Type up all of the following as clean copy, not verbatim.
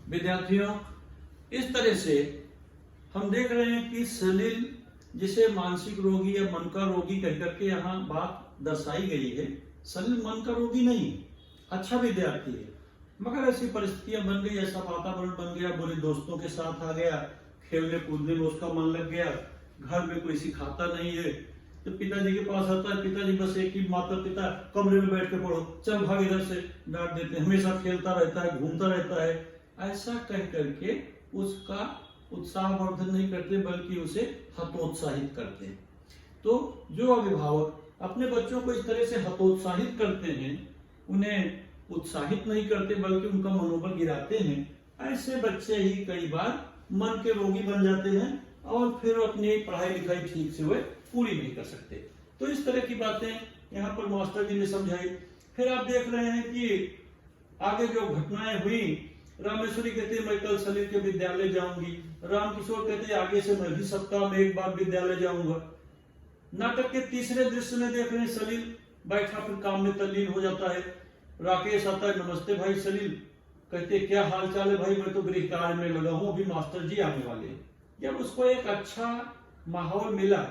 विद्यार्थियों, इस तरह से हम देख रहे हैं कि सलील जिसे मानसिक रोगी या मन का रोगी कहकर के यहाँ बात दर्शाई गई है, सलील मन का रोगी नहीं, अच्छा विद्यार्थी है, मगर ऐसी परिस्थितियां बन गई, ऐसा वातावरण बन गया, बुरे दोस्तों के साथ आ गया, खेलने कूदने में उसका मन लग गया, घर में कोई सिखाता नहीं है, तो पिताजी के पास आता है, पिताजी बस एक ही माता पिता कमरे में बैठ के पढ़ो, चल भाग इधर से, डांट देते हैं, हमेशा खेलता रहता है, घूमता रहता है, ऐसा कह करके उसका उत्साहवर्धन नहीं करते बल्कि उसे हतोत्साहित करते हैं। तो जो अभिभावक अपने बच्चों को इस तरह से हतोत्साहित करते हैं, उन्हें उत्साहित नहीं करते बल्कि उनका मनोबल गिराते हैं, ऐसे बच्चे ही कई बार मन के रोगी बन जाते हैं और फिर अपनी पढ़ाई लिखाई ठीक से वे पूरी नहीं कर सकते। तो इस तरह की बातें यहाँ पर मास्टर जी ने समझाई। फिर आप देख रहे हैं कि आगे जो घटनाएं हुई, रामेश्वरी कहते मैं कल सलील के विद्यालय जाऊंगी, रामकिशोर कहते आगे से मैं भी सप्ताह में एक बार विद्यालय जाऊंगा। नाटक के तीसरे दृश्य में देख रहे हैं सलील बैठा फिर काम में तल्लीन हो जाता है। राकेश आता है, नमस्ते भाई सलील, कहते क्या हाल चाल है भाई, मैं तो गृह कार्य में लगा हूँ, अभी मास्टर जी आने वाले हैं। जब उसको एक अच्छा माहौल मिला,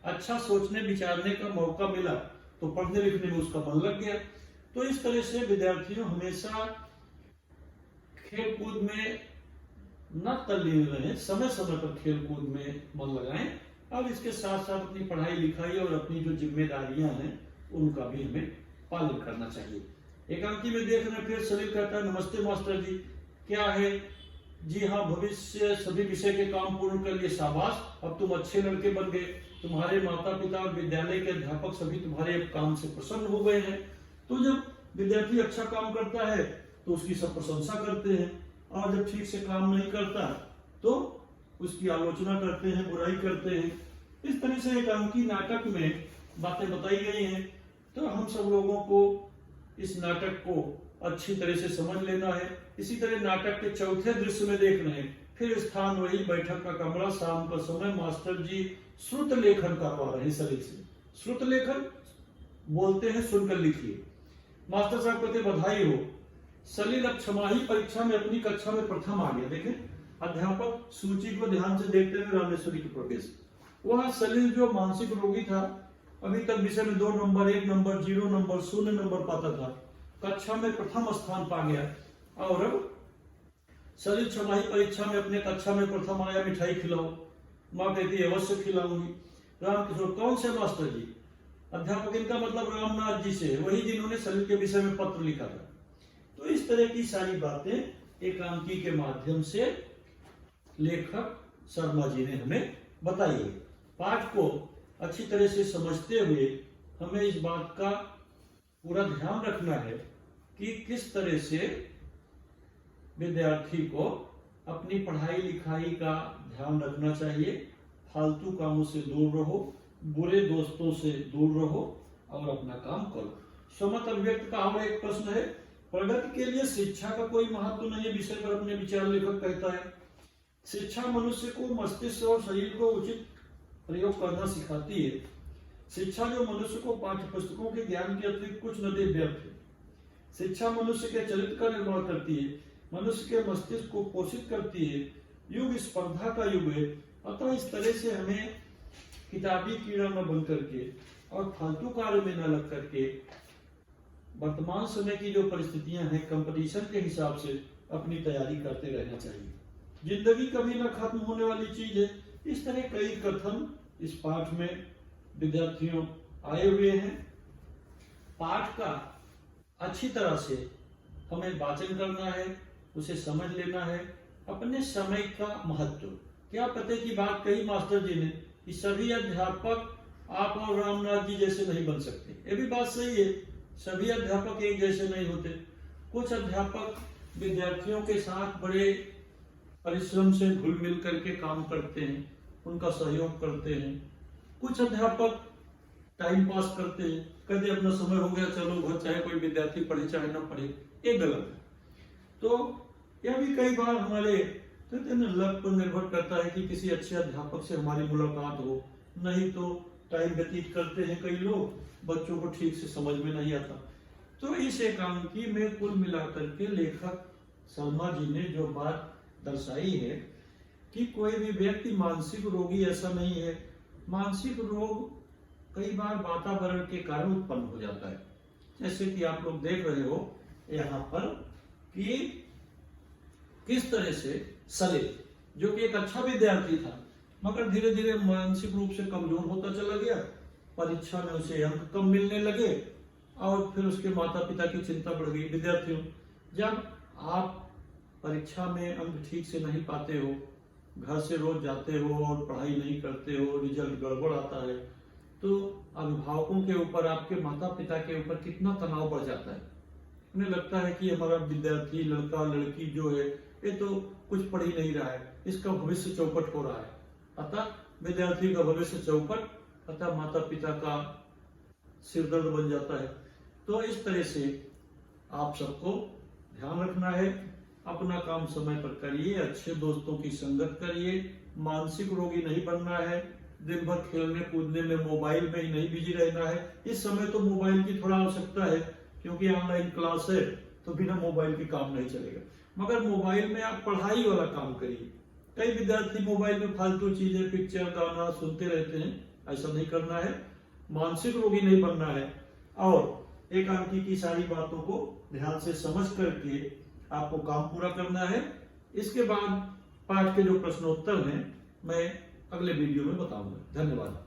अच्छा सोचने विचारने का मौका मिला, तो पढ़ने लिखने में उसका मन लग गया। तो इस तरह से विद्यार्थियों हमेशा खेल कूद में न तल्लीन रहें, समय समय पर खेल कूद में मन लगाएं और इसके साथ साथ अपनी पढ़ाई लिखाई और अपनी जो जिम्मेदारियां हैं उनका भी हमें पालन करना चाहिए। एकांकी में देख रहे फिर सलील कहता है, नमस्ते मास्टर जी, क्या है? जी हाँ, भविष्य सभी विषय के काम पूर्ण कर लिए, शाबाश, अब तुम अच्छे लड़के बन गए, तुम्हारे माता पिता और विद्यालय के अध्यापक सभी तुम्हारे काम से प्रसन्न हो गए हैं। तो जब विद्यार्थी अच्छा काम करता है तो उसकी सब प्रशंसा करते हैं, और जब ठीक से काम नहीं करता तो उसकी आलोचना करते हैं, बुराई करते हैं। इस तरह से एकांकी नाटक में बातें बताई गई हैं। तो हम सब लोगों को इस नाटक को अच्छी तरह से समझ लेना है। इसी तरह नाटक के चौथे दृश्य में देख रहे हैं, फिर स्थान वही, बैठक का कमरा, शाम का समय, मास्टर जी श्रुत लेखन करवा रहे हैं सलील से। श्रुत लेखन बोलते हैं, सुनकर लिखिए। मास्टर साहब कहते बधाई हो, सलील अब छमाही परीक्षा में अपनी कक्षा में प्रथम आ गया। देखें, अध्यापक सूची को ध्यान से देखते हुए रामेश्वरी की प्रोग्रेस। वह सलील जो मानसिक रोगी था, अभी तक विषय में 2 नंबर, 1 नंबर, 0 नंबर, 0 नंबर पाता था, कक्षा में प्रथम स्थान पा गया। और अब सलील छमाही परीक्षा में अपने कक्षा में प्रथम आया, मिठाई खिलाओ। माँ कहती अवश्य खिलाऊंगी। रामकिशोर, कौन से मास्टर जी? अध्यापक, इनका मतलब रामनाथ जी से, वही जिन्होंने सलील के विषय में पत्र लिखा था। तो इस तरह की सारी बातें एकांकी के माध्यम से लेखक शर्मा जी ने हमें बताई है। पाठ को अच्छी तरह से समझते हुए हमें इस बात का पूरा ध्यान रखना है कि किस तरह से विद्यार्थी को अपनी पढ़ाई लिखाई का ध्यान रखना चाहिए, फालतू कामों से दूर रहो, बुरे दोस्तों से दूर रहो और अपना काम करो। स्वमत अभिव्यक्त का और एक प्रश्न है, प्रगति के लिए शिक्षा का कोई महत्व नहीं है, विषय पर अपने विचार लेखक कहता है। शिक्षा मनुष्य को मस्तिष्क और शरीर को उचित प्रयोग करना सिखाती है। शिक्षा जो मनुष्य को पाठ्य पुस्तकों के ज्ञान के अतिरिक्त कुछ न दे व्यर्थ है। शिक्षा मनुष्य के चरित्र का निर्माण करती है, मनुष्य के मस्तिष्क को पोषित करती है। युग स्पर्धा का युग है, अतः इस तरह से हमें किताबी कीड़ा न बन करके और फालतू कार्य में न लग करके वर्तमान समय की जो परिस्थितियां हैं, कंपटीशन के हिसाब से अपनी तैयारी करते रहना चाहिए। जिंदगी कभी न खत्म होने वाली चीज है। इस तरह कई कथन इस पाठ में विद्यार्थियों आए हुए हैं। पाठ का अच्छी तरह से हमें वाचन करना है, उसे समझ लेना है। अपने समय का महत्व, क्या पते की बात कही मास्टर जी ने कि सभी अध्यापक आप और रामनाथ जी जैसे नहीं बन सकते। ये भी बात सही है, सभी अध्यापक एक जैसे नहीं होते। कुछ अध्यापक विद्यार्थियों के साथ बड़े परिश्रम से घुल मिल करके काम करते हैं, उनका सहयोग करते हैं। कुछ अध्यापक टाइम पास करते हैं, कहते अपना समय हो गया चलो घर, चाहे कोई विद्यार्थी पढ़े चाहे ना पढ़े, ये गलत है। तो यह भी कई बार हमारे कहते हैं ना, लक पर निर्भर करता है कि किसी अच्छे अध्यापक से हमारी मुलाकात हो, नहीं तो टाइम व्यतीत करते हैं कई लोग, बच्चों को ठीक से समझ में नहीं आता। तो इस एकांकी में कुल मिलाकर के लेखक सलमा जी ने जो बात दर्शाई है कि कोई भी व्यक्ति मानसिक रोगी ऐसा नहीं है। मानसिक रोग कई बार वातावरण के कारण उत्पन्न हो जाता है। जैसे कि आप लोग देख रहे हो यहाँ पर कि किस तरह से सलील, जो कि एक अच्छा विद्यार्थी था, मगर धीरे धीरे मानसिक रूप से कमजोर होता चला गया। परीक्षा में उसे अंक कम मिलने लगे और फिर उसके माता पिता की चिंता बढ़ गई। विद्यार्थियों, जब आप परीक्षा में अंक ठीक से नहीं पाते हो, घर से रोज जाते हो और पढ़ाई नहीं करते हो, रिजल्ट गड़बड़ आता है, तो अभिभावकों के ऊपर, आपके माता पिता के ऊपर कितना तनाव बढ़ जाता है। उन्हें लगता है कि हमारा विद्यार्थी, लड़का लड़की जो है, ये तो कुछ पढ़ ही नहीं रहा है, इसका भविष्य चौपट हो रहा है। अतः विद्यार्थी का भविष्य चौपट, अतः माता पिता का सिरदर्द बन जाता है। तो इस तरह से आप सबको ध्यान रखना है, अपना काम समय पर करिए, अच्छे दोस्तों की संगत करिए, मानसिक रोगी नहीं बनना है, दिन भर खेलने कूदने में, मोबाइल में ही नहीं बिजी रहना है। इस समय तो मोबाइल की थोड़ा आवश्यकता है, क्योंकि ऑनलाइन क्लास है, तो बिना मोबाइल के काम नहीं चलेगा। मगर मोबाइल में आप पढ़ाई वाला काम करिए। कई विद्यार्थी मोबाइल में फालतू चीजें, पिक्चर, गाना सुनते रहते हैं, ऐसा नहीं करना है। मानसिक रोगी नहीं बनना है और एकांकी की सारी बातों को ध्यान से समझ करके आपको काम पूरा करना है। इसके बाद पाठ के जो प्रश्नोत्तर हैं मैं अगले वीडियो में बताऊंगा। धन्यवाद।